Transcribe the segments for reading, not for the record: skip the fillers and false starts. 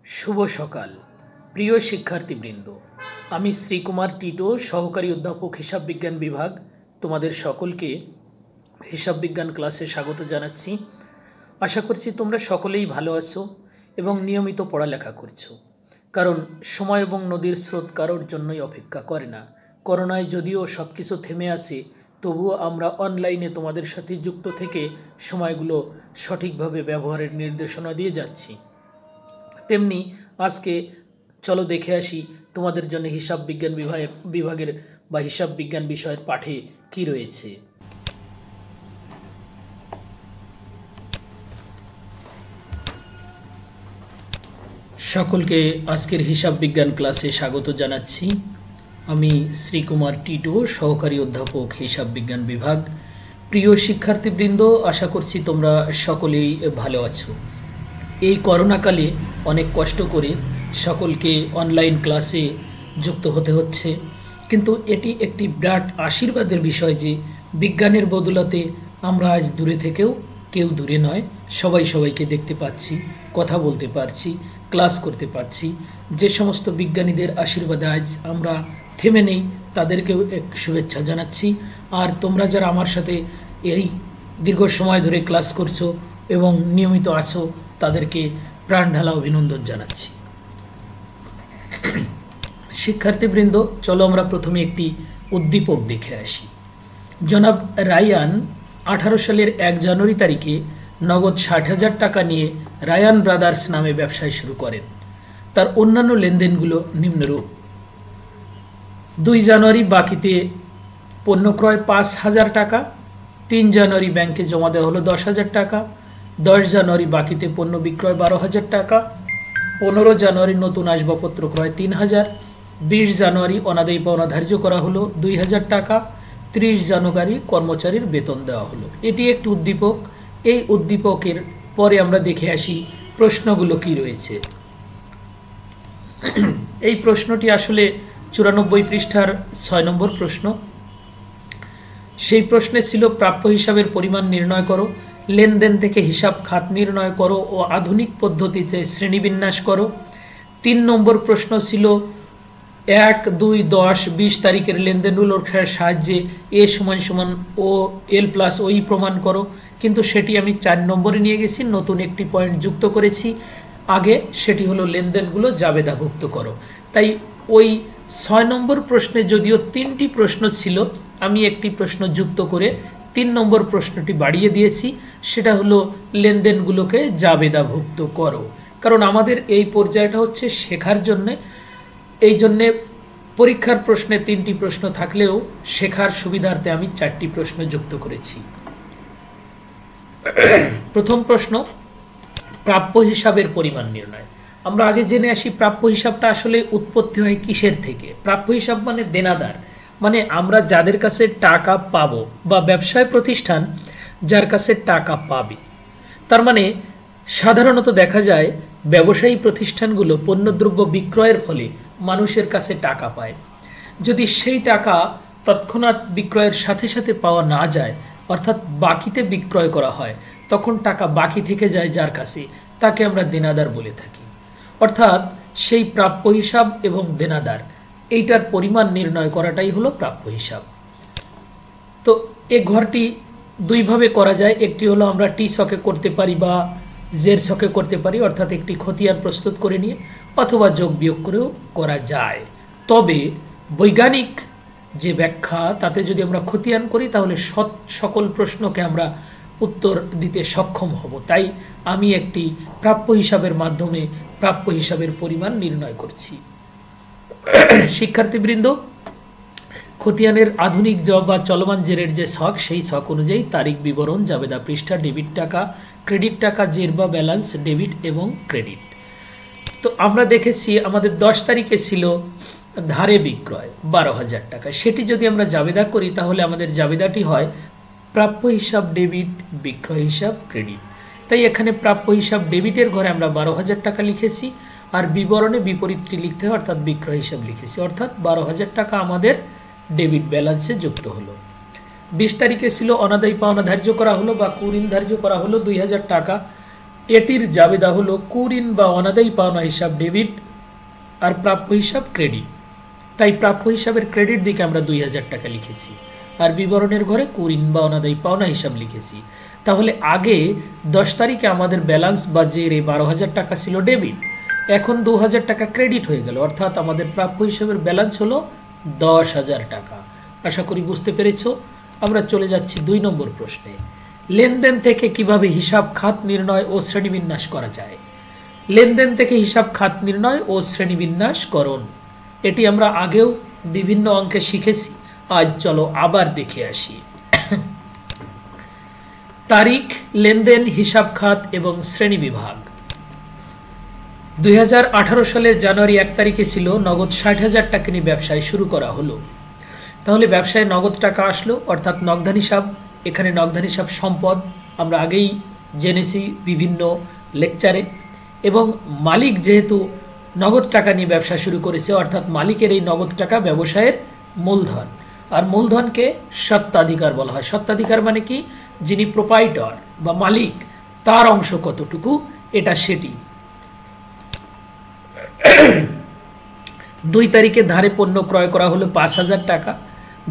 शुभ सकाल प्रिय शिक्षार्थीबृंद आमी श्रीकुमार टिटो सहकारी अध्यापक हिसाब विज्ञान विभाग तुम्हादेर सकलके हिसाब विज्ञान क्लासे स्वागत जानाच्छि। आशा करछि तोमरा सकलेई भालो आछो एबं नियमित पढ़ालेखा करछो, कारण समय एबं नदीर स्रोत कारोर जन्यई अपेक्षा करे ना। करोनाय जदिओ सबकिछु थेमे आछे तबुओ आमरा अनलाइने तोमादेर साथे जुक्त थेके समयगुलो सठिकभावे व्यवहारेर निर्देशना दिए जाচ্ছি। तेमनी आज के चलो देखे आसि तुम्हादेर जन्य हिसाब विज्ञान विभागेर बा हिसाब विज्ञान विषयेर पाठे कि रयेछे। सकलके आजकेर हिसाब विज्ञान क्लासे स्वागत जानाच्छि। आमी श्रीकुमार टिटो सहकारी अध्यापक हिसाब विज्ञान विभाग। प्रिय शिक्षार्थीबृंद आशा करछि तोमरा सकलेई भालो आछो। এই করোনাকালে অনেক কষ্ট করে সকলকে অনলাইন ক্লাসে যুক্ত হতে হচ্ছে, কিন্তু এটি একটি বিরাট আশীর্বাদের বিষয় যে বিজ্ঞানের বদৌলতে আমরা আজ দূরে থেকেও কেউ দূরে নয়, সবাই সবাইকে দেখতে পাচ্ছি, কথা বলতে পারছি, ক্লাস করতে পারছি। যে সমস্ত বিজ্ঞানীদের আশীর্বাদে আজ আমরা থেমে নেই তাদেরকেও এক শুভেচ্ছা জানাচ্ছি। আর তোমরা যারা আমার সাথে এই দীর্ঘ সময় ধরে ক্লাস করছো এবং নিয়মিত আছো তাদেরকে প্রাণ ঢালা অভিনন্দন জানাচ্ছি। শিক্ষার্থীবৃন্দ, চলো আমরা প্রথমে একটি উদ্দীপক দেখে আসি। জনাব রায়ান 18 সালের 1 জানুয়ারি তারিখে নগদ 60,000 টাকা নিয়ে রায়ান ব্রাদার্স নামে ব্যবসা শুরু করেন। তার অন্যান্য লেনদেনগুলো নিম্নরূপ: 2 জানুয়ারি বাকিতে পণ্য ক্রয় 5,000 টাকা, 3 জানুয়ারি ব্যাংকে জমা দেওয়া হলো 10,000 টাকা, 10 জানুয়ারি বাকিতে পণ্য বিক্রয় 12,000 টাকা, 15 জানুয়ারি নতুন আসবাবপত্র ক্রয় 3,000, 20 জানুয়ারি অনাদায়ী পাওনা ধার্য করা হলো 2,000 টাকা, 30 জানুয়ারি কর্মচারীর বেতন দেওয়া হলো। এটি একটি উদ্দীপক। এই উদ্দীপকের পরে আমরা দেখে আসি প্রশ্নগুলো কি রয়েছে। এই প্রশ্নটি আসলে 94 পৃষ্ঠার 6 নম্বর প্রশ্ন। সেই প্রশ্নে ছিল প্রাপ্য হিসাবের পরিমাণ নির্ণয় করো, লেনদেন থেকে হিসাব খাত নির্ণয় করো ও আধুনিক পদ্ধতিতে শ্রেণীবিন্যাস করো। 3 নম্বর প্রশ্ন ছিল 1, 2, 10, 20 তারিখের লেনদেনগুলোর সাহায্যে এ সমান সমান ও এল প্লাস ওই প্রমাণ করো, কিন্তু সেটি আমি 4 নম্বরে নিয়ে গেছি, নতুন একটি পয়েন্ট যুক্ত করেছি আগে, সেটি হলো লেনদেনগুলো জাবেদাভুক্ত করো। তাই ওই 6 নম্বর প্রশ্নে যদিও 3টি প্রশ্ন ছিল, আমি একটি প্রশ্ন যুক্ত করে 3 নম্বর প্রশ্নটি বাড়িয়ে দিয়েছি, সেটা হলো লেনদেনগুলোকে জাবেদাভুক্ত করো। কারণ আমাদের এই পর্যায়টা হচ্ছে শেখার জন্য, এই জন্যে পরীক্ষার প্রশ্নে 3টি প্রশ্ন থাকলেও শেখার সুবিধার্থে আমি 4টি প্রশ্ন যুক্ত করেছি। প্রথম প্রশ্ন, প্রাপ্য হিসাবের পরিমাণ নির্ণয়। আমরা আগে জেনে আসি প্রাপ্য হিসাবটা আসলে উৎপত্তি হয় কিসের থেকে। প্রাপ্য হিসাব মানে দেনাদার, মানে আমরা যাদের কাছে টাকা পাবো বা ব্যবসায় প্রতিষ্ঠান যার কাছে টাকা পাবে। তার মানে সাধারণত দেখা যায় ব্যবসায়ী প্রতিষ্ঠানগুলো পণ্যদ্রব্য বিক্রয়ের ফলে মানুষের কাছে টাকা পায়। যদি সেই টাকা তৎক্ষণাৎ বিক্রয়ের সাথে সাথে পাওয়া না যায়, অর্থাৎ বাকিতে বিক্রয় করা হয়, তখন টাকা বাকি থেকে যায় যার কাছে, তাকে আমরা দেনাদার বলে থাকি। অর্থাৎ সেই প্রাপ্য হিসাব এবং দেনাদার এইটার পরিমাণ নির্ণয় করাটাই হলো প্রাপ্য হিসাব। তো এই ঘরটি দুইভাবে করা যায়। একটি হলো আমরা টি ছকে করতে পারি বা জের ছকে করতে পারি, অর্থাৎ একটি খতিয়ান প্রস্তুত করে নিয়ে, অথবা যোগ বিয়োগ করেও করা যায়। তবে বৈজ্ঞানিক যে ব্যাখ্যা তাতে যদি আমরা খতিয়ান করি তাহলে সকল প্রশ্নকে আমরা উত্তর দিতে সক্ষম হব। তাই আমি একটি প্রাপ্য হিসাবের মাধ্যমে প্রাপ্য হিসাবের পরিমাণ নির্ণয় করছি। শিক্ষার্থীবৃন্দ, খতিয়ানের আধুনিক জবাব বা চলমান জেরের যে ছক, সেই ছক অনুযায়ী তারিখ বিবরণ, জাবেদা পৃষ্ঠা, ডেবিট টাকা, ক্রেডিট টাকা, জের বা ব্যালেন্স, ডেবিট এবং ক্রেডিট। তো আমরা দেখেছি আমাদের 10 তারিখে ছিল ধারে বিক্রয় 12,000 টাকা। সেটি যদি আমরা জাবেদা করি তাহলে আমাদের জাবেদাটি হয় প্রাপ্য হিসাব ডেবিট, বিক্রয় হিসাব ক্রেডিট। তাই এখানে প্রাপ্য হিসাব ডেবিটের ঘরে আমরা 12,000 টাকা লিখেছি, আর বিবরণে বিপরীতটি লিখতে হয়, অর্থাৎ বিক্রয় হিসাব লিখেছি, অর্থাৎ 12,000 টাকা আমাদের ডেবিট ব্যালেন্সে যুক্ত হলো। 20 তারিখে ছিল অনাদায়ী পাওনা ধার্য করা হলো বা কুঋণ ধার্য করা হলো 2,000 টাকা। এটির জাবেদা হলো কুঋণ বা অনাদায়ী পাওনা হিসাব ডেবিট আর প্রাপ্য হিসাব ক্রেডিট। তাই প্রাপ্য হিসাবের ক্রেডিট দিকে আমরা 2000 টাকা লিখেছি, আর বিবরণের ঘরে কুঋণ বা অনাদায়ী পাওনা হিসাব লিখেছি। তাহলে আগে 10 তারিখে আমাদের ব্যালেন্স বা জেরে 12,000 টাকা ছিল ডেবিট, এখন 2,000 টাকা ক্রেডিট হয়ে গেল, অর্থাৎ আমাদের প্রাপ্য হিসাবের ব্যালেন্স হলো 10,000 টাকা। আশা করি বুঝতে পেরেছো। আমরা চলে যাচ্ছি 2 নম্বর প্রশ্নে। লেনদেন থেকে কিভাবে হিসাব খাত নির্ণয় ও শ্রেণীবিন্যাস করা যায়। লেনদেন থেকে হিসাব খাত নির্ণয় ও শ্রেণীবিন্যাস করণ, এটি আমরা আগেও বিভিন্ন অঙ্কে শিখেছি। আজ চলো আবার দেখে আসি। তারিখ, লেনদেন, হিসাব খাত এবং শ্রেণী বিভাগ। 2018 সালের জানুয়ারি 1 তারিখে ছিল নগদ 60,000 টাকা নিয়ে ব্যবসায় শুরু করা হলো। তাহলে ব্যবসায় নগদ টাকা আসলো, অর্থাৎ নগদান হিসাব। এখানে নগদান হিসাব সম্পদ আমরা আগেই জেনেছি বিভিন্ন লেকচারে। এবং মালিক যেহেতু নগদ টাকা নিয়ে ব্যবসা শুরু করেছে, অর্থাৎ মালিকের এই নগদ টাকা ব্যবসায়ের মূলধন। আর মূলধনকে স্বত্বাধিকার বলা হয়। স্বত্বাধিকার মানে কি? যিনি প্রোপাইটর বা মালিক, তার অংশ কতটুকু, এটা সেটি। 2 তারিখে ধারে পণ্য ক্রয় করা হলো 5,000 টাকা।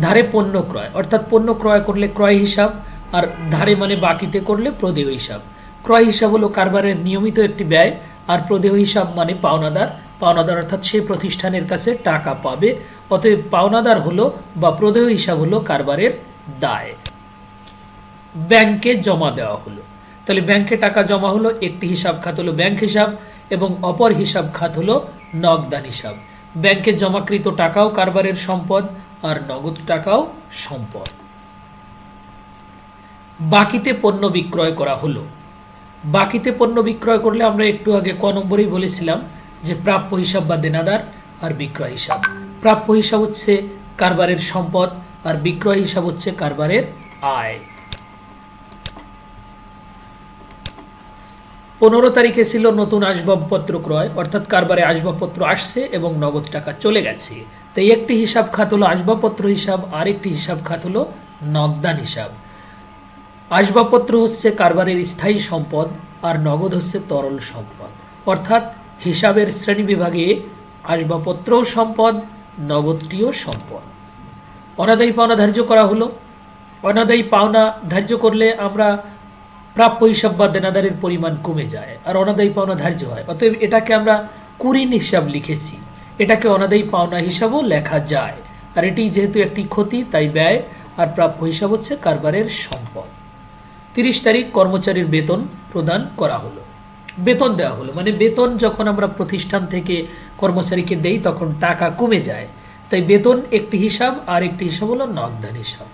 ধারে পণ্য ক্রয় অর্থাৎ পণ্য ক্রয় করলে ক্রয় হিসাব, আর ধারে মানে বাকিতে করলে প্রদেয় হিসাব। ক্রয় হিসাব হলো কারবারের নিয়মিত একটি ব্যয়, আর প্রদেয় হিসাব মানে পাওনাদার। পাওনাদার অর্থাৎ সে প্রতিষ্ঠানের কাছে টাকা পাবে, অতএব পাওনাদার হলো বা প্রদেয় হিসাব হলো কারবারের দায়। ব্যাংকে জমা দেওয়া হলো, তাহলে ব্যাংকে টাকা জমা হলো। একটি হিসাব খাত হলো ব্যাংক হিসাব এবং অপর হিসাব খাত হলো নগদান হিসাব। ব্যাংকে জমাকৃত টাকাও কারবারের সম্পদ, আর নগদ টাকাও সম্পদ। বাকিতে পণ্য বিক্রয় করা হলো। বাকিতে পণ্য বিক্রয় করলে আমরা একটু আগে ক নম্বরেই বলেছিলাম যে প্রাপ্য হিসাব বা দেনাদার আর বিক্রয় হিসাব। প্রাপ্য হিসাব হচ্ছে কারবারের সম্পদ, আর বিক্রয় হিসাব হচ্ছে কারবারের আয়। 15 তারিখে ছিল নতুন আসবাবপত্র ক্রয়, অর্থাৎ কারবারে আসবাবপত্র আসছে এবং নগদ টাকা চলে গেছে। তাই একটি হিসাব খাত হলো আসবাবপত্র হিসাব, আর একটি হিসাব খাত হলো নগদান হিসাব। আসবাবপত্র হচ্ছে কারবারের স্থায়ী সম্পদ, আর নগদ হচ্ছে তরল সম্পদ। অর্থাৎ হিসাবের শ্রেণী বিভাগে আসবাবপত্রও সম্পদ, নগদটিও সম্পদ। অনাদায়ী পাওনা ধার্য করা হলো। অনাদায়ী পাওনা ধার্য করলে আমরা প্রাপ্য হিসাব বা দেনাদারের পরিমাণ কমে যায়, আর অনাদায়ী পাওনা ধার্য হয়। অতএব এটাকে আমরা কুঋণ হিসাব লিখেছি, এটাকে অনাদায়ী পাওনা হিসাবও লেখা যায়। আর এটি যেহেতু একটি ক্ষতি, তাই ব্যয়। আর প্রাপ্য হিসাব হচ্ছে কারবারের সম্পদ। 30 তারিখ কর্মচারীর বেতন প্রদান করা হলো। বেতন দেওয়া হলো মানে বেতন যখন আমরা প্রতিষ্ঠান থেকে কর্মচারীকে দেই তখন টাকা কমে যায়, তাই বেতন একটি হিসাব, আর একটি হিসাব হলো নগদান হিসাব।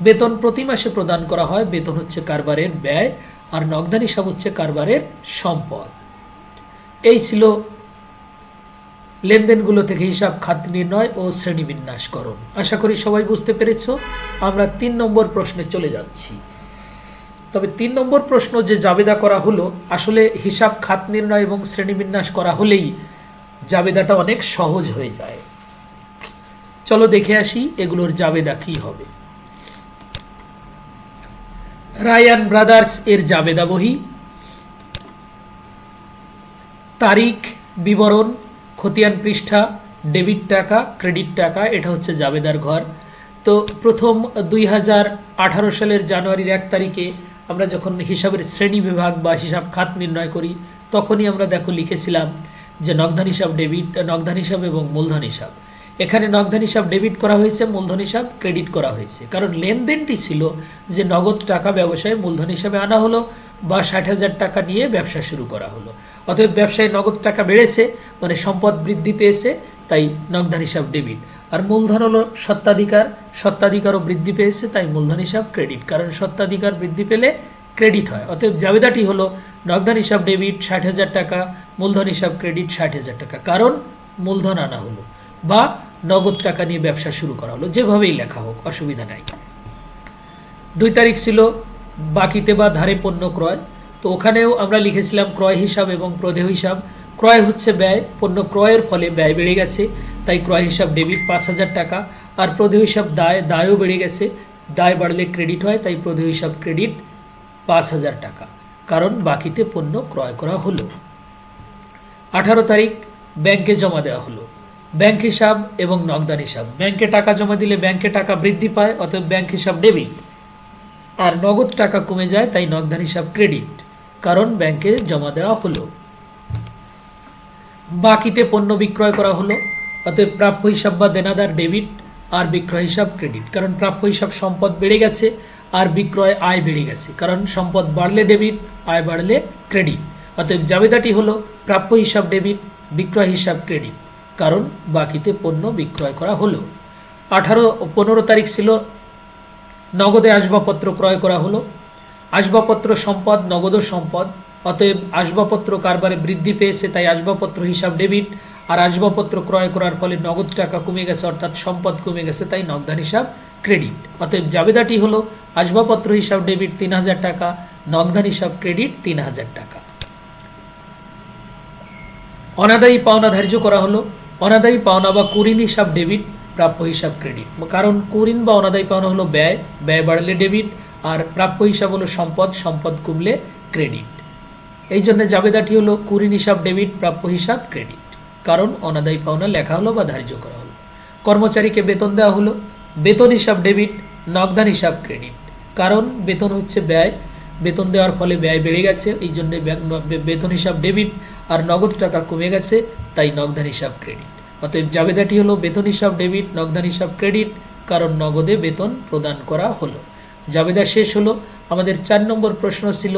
বেতন প্রতি মাসে প্রদান করা হয়। বেতন হচ্ছে কারবারের ব্যয়, আর নগদান হিসাব হচ্ছে কারবারের সম্পদ। এই ছিল লেনদেনগুলো থেকে হিসাব খাত নির্ণয় ও শ্রেণীবিন্যাসকরণ। আশা করি সবাই বুঝতে পেরেছ। আমরা 3 নম্বর প্রশ্নে চলে যাচ্ছি। তবে 3 নম্বর প্রশ্ন যে জাবেদা করা হলো, আসলে হিসাব খাত নির্ণয় এবং শ্রেণীবিন্যাস করা হলেই জাবেদাটা অনেক সহজ হয়ে যায়। চলো দেখে আসি এগুলোর জাবেদা কি হবে। রায়ান ব্রাদার্স এর জাবেদা বহি। তারিখ, বিবরণ, খতিয়ান পৃষ্ঠা, ডেবিট টাকা, ক্রেডিট টাকা, এটা হচ্ছে জাবেদার ঘর। তো প্রথম 2018 সালের জানুয়ারির 1 তারিখে আমরা যখন হিসাবের শ্রেণী বিভাগ বা হিসাব খাত নির্ণয় করি, তখনই আমরা দেখো লিখেছিলাম যে নগদান হিসাব ডেবিট, নগদান হিসাব এবং মূলধন হিসাব। এখানে নগদান হিসাব ডেবিট করা হয়েছে, মূলধন হিসাব ক্রেডিট করা হয়েছে, কারণ লেনদেনটি ছিল যে নগদ টাকা ব্যবসায় মূলধন হিসাবে আনা হলো বা 60,000 টাকা নিয়ে ব্যবসা শুরু করা হলো। অতএব ব্যবসায় নগদ টাকা বেড়েছে মানে সম্পদ বৃদ্ধি পেয়েছে, তাই নগদান হিসাব ডেবিট। আর মূলধন হলো স্বত্বাধিকার, স্বত্বাধিকারও বৃদ্ধি পেয়েছে, তাই মূলধন হিসাব ক্রেডিট, কারণ স্বত্বাধিকার বৃদ্ধি পেলে ক্রেডিট হয়। অতএব জাবেদাটি হলো নগদান হিসাব ডেবিট 60,000 টাকা, মূলধন হিসাব ক্রেডিট 60,000 টাকা, কারণ মূলধন আনা হলো বা নগদ টাকা নিয়ে ব্যবসা শুরু করা হলো, যেভাবেই লেখা হোক অসুবিধা নাই। 2 তারিখ ছিল বাকিতে বা ধারে পণ্য ক্রয়। তো ওখানেও আমরা লিখেছিলাম ক্রয় হিসাব এবং প্রদেয় হিসাব। ক্রয় হচ্ছে ব্যয়, পণ্য ক্রয়ের ফলে ব্যয় বেড়ে গেছে, তাই ক্রয় হিসাব ডেবিট 5,000 টাকা। আর প্রদেয় হিসাব দায়, দায়ও বেড়ে গেছে, দায় বাড়লে ক্রেডিট হয়, তাই প্রদেয় হিসাব ক্রেডিট 5,000 টাকা। কারণ বাকিতে পণ্য ক্রয় করা হলো। 18 তারিখ ব্যাংকে জমা দেওয়া হলো। ব্যাংক হিসাব এবং নগদান হিসাব। ব্যাংকে টাকা জমা দিলে ব্যাংকে টাকা বৃদ্ধি পায়, অতএব ব্যাংক হিসাব ডেবিট। আর নগদ টাকা কমে যায়, তাই নগদান হিসাব ক্রেডিট, কারণ ব্যাংকে জমা দেওয়া হলো। বাকিতে পণ্য বিক্রয় করা হলো, অতএব প্রাপ্য হিসাব বা দেনাদার ডেবিট আর বিক্রয় হিসাব ক্রেডিট, কারণ প্রাপ্য হিসাব সম্পদ বেড়ে গেছে আর বিক্রয় আয় বেড়ে গেছে, কারণ সম্পদ বাড়লে ডেবিট, আয় বাড়লে ক্রেডিট। অতএব জাবেদাটি হলো প্রাপ্য হিসাব ডেবিট, বিক্রয় হিসাব ক্রেডিট, কারণ বাকিতে পণ্য বিক্রয় করা হলো। 15 তারিখ ছিল নগদে আসবাবপত্র ক্রয় করা হলো। আসবাবপত্র সম্পদ, নগদ সম্পদ, অতএব আসবাবপত্র কারবারে বৃদ্ধি পেয়েছে, তাই আসবাবপত্র হিসাব ডেবিট। আর আসবাবপত্র ক্রয় করার ফলে নগদ টাকা কমে গেছে, অর্থাৎ সম্পদ কমে গেছে, তাই নগদান হিসাব ক্রেডিট। অতএব জাবেদাটি হলো আসবাবপত্র হিসাব ডেবিট 3000 টাকা, নগদান হিসাব ক্রেডিট 3000 টাকা। অনাদায়ী পাওনা ধার্য করা হলো। অনাদায়ী পাওনা বা কুরিন হিসাব ডেবিট, প্রাপ্য হিসাব ক্রেডিট, কারণ কুরিন বা অনাদায়ী পাওনা হলো ব্যয়, ব্যয় বাড়লে ডেবিট, আর প্রাপ্য হিসাব হলো সম্পদ, সম্পদ কমলে ক্রেডিট। এই জন্য জাবেদাটি হলো কুরিন হিসাব ডেবিট, প্রাপ্য হিসাব ক্রেডিট, কারণ অনাদায়ী পাওনা লেখা হলো বা ধার্য করা হলো। কর্মচারীকে বেতন দেওয়া হলো। বেতন হিসাব ডেবিট, নগদান হিসাব ক্রেডিট, কারণ বেতন হচ্ছে ব্যয়, বেতন দেওয়ার ফলে ব্যয় বেড়ে গেছে, এই জন্য বেতন হিসাব ডেবিট, আর নগদ টাকা কমে গেছে, তাই নগদান হিসাব ক্রেডিট। অতএব জাবেদাটি হলো বেতন হিসাব ডেবিট, নগদান হিসাব ক্রেডিট, কারণ নগদে বেতন প্রদান করা হলো। জাবেদা শেষ হলো। আমাদের 4 নম্বর প্রশ্ন ছিল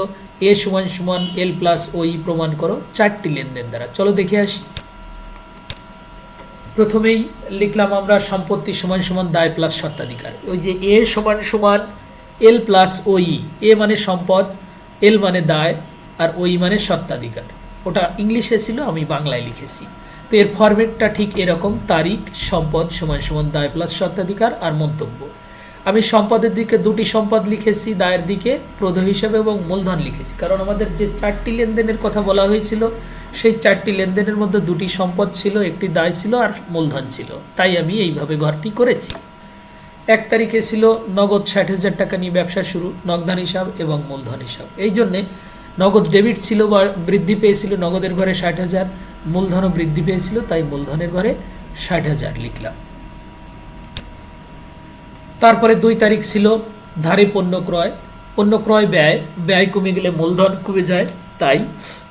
এ সমান সমান এল প্লাস ওই প্রমাণ করো 4টি লেনদেন দ্বারা। চলো দেখে আসি। প্রথমেই লিখলাম আমরা সম্পত্তি সমান সমান দায় প্লাস স্বত্বাধিকার। ওই যে এ সমান সমান এল প্লাস ওই, এ মানে সম্পদ, এল মানে দায়, আর ওই মানে স্বত্বাধিকার। ওটা ইংলিশে ছিল, আমি বাংলায় লিখেছি। তো এর ফরম্যাটটা ঠিক এরকম, তারিখ, সম্পদ সমান সমান দায় প্লাস স্বত্বাধিকার আর মন্তব্য। আমি সম্পদের দিকে 2টি সম্পদ লিখেছি, দায়ের দিকে প্রদেয় হিসাবে এবং মূলধন লিখেছি, কারণ আমাদের যে 4টি লেনদেনের কথা বলা হয়েছিল সেই 4টি লেনদেনের মধ্যে 2টি সম্পদ ছিল, একটি দায় ছিল আর মূলধন ছিল, তাই আমি এইভাবে ঘরটি করেছি। 1 তারিখে ছিল নগদ 60,000 টাকা নিয়ে ব্যবসা শুরু, নগদান হিসাব এবং মূলধন হিসাব। এই জন্যে নগদ ডেবিট ছিল বা বৃদ্ধি পেয়েছিল, নগদের ঘরে 60,000, মূলধনও বৃদ্ধি পেয়েছিল, তাই মূলধনের ঘরে 60,000 লিখলাম। তারপরে 2 তারিখ ছিল ধারে পণ্য ক্রয়। পণ্য ক্রয় ব্যয়, ব্যয় কমে গেলে মূলধন কমে যায়, তাই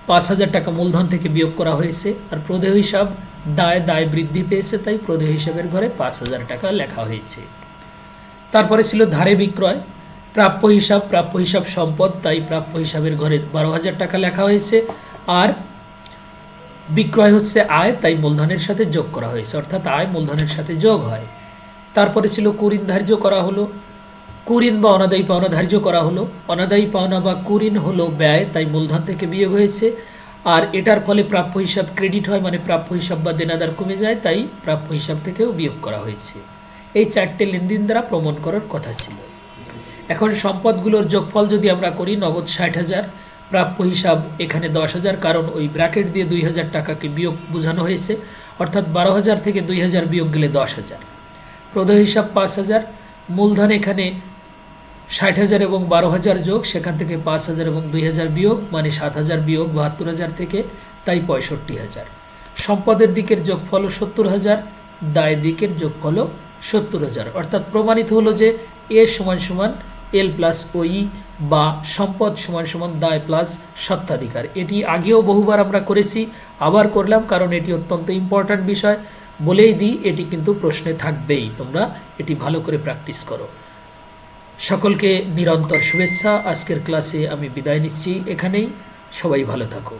5,000 টাকা মূলধন থেকে বিয়োগ করা হয়েছে। আর প্রদেয় হিসাব দায়, দায় বৃদ্ধি পেয়েছে, তাই প্রদেয় হিসাবের ঘরে 5,000 টাকা লেখা হয়েছে। তারপরে ছিল ধারে বিক্রয়। প্রাপ্য হিসাব সম্পদ, তাই প্রাপ্য হিসাবের ঘরে 12,000 টাকা লেখা হয়েছে। আর বিক্রয় হচ্ছে আয়, তাই মূলধনের সাথে যোগ করা হয়েছে, অর্থাৎ আয় মূলধনের সাথে যোগ হয়। তারপরে ছিল কুরিন ধার্য করা হলো। কুরিন বা অনাদায়ী পাওনা ধার্য করা হলো। অনাদায়ী পাওনা বা কুরিন হলো ব্যয়, তাই মূলধন থেকে বিয়োগ হয়েছে। আর এটার ফলে প্রাপ্য হিসাব ক্রেডিট হয়, মানে প্রাপ্য হিসাব বা দেনাদার কমে যায়, তাই প্রাপ্য হিসাব থেকেও বিয়োগ করা হয়েছে। এই 4টে লেনদেন দ্বারা প্রমাণ করার কথা ছিল। এখন সম্পদগুলোর যোগফল যদি আমরা করি, নগদ 60,000, প্রাপ্য হিসাব এখানে 10,000, কারণ ওই ব্র্যাকেট দিয়ে 2,000 টাকাকে বিয়োগ বোঝানো হয়েছে, অর্থাৎ 12,000 থেকে 2,000 বিয়োগ গেলে 10,000। প্রদেয় হিসাব 5,000, মূলধন এখানে 60,000 এবং 12,000 যোগ, সেখান থেকে 5,000 এবং 2,000 বিয়োগ, মানে 7,000 বিয়োগ 72,000 থেকে, তাই 65,000। সম্পদের দিকের যোগফল 70,000, দায় দিকের যোগফল 70,000, অর্থাৎ প্রমাণিত হলো যে এ সমান সমান এল প্লাস ওই বা সম্পদ সমান সমান দায় প্লাস স্বত্বাধিকার। এটি আগেও বহুবার আমরা করেছি, আবার করলাম, কারণ এটি অত্যন্ত ইম্পর্ট্যান্ট বিষয়। বলেই দিই, এটি কিন্তু প্রশ্নে থাকবেই, তোমরা এটি ভালো করে প্র্যাকটিস করো। সকলকে নিরন্তর শুভেচ্ছা। আজকের ক্লাসে আমি বিদায় নিচ্ছি এখানেই। সবাই ভালো থাকো।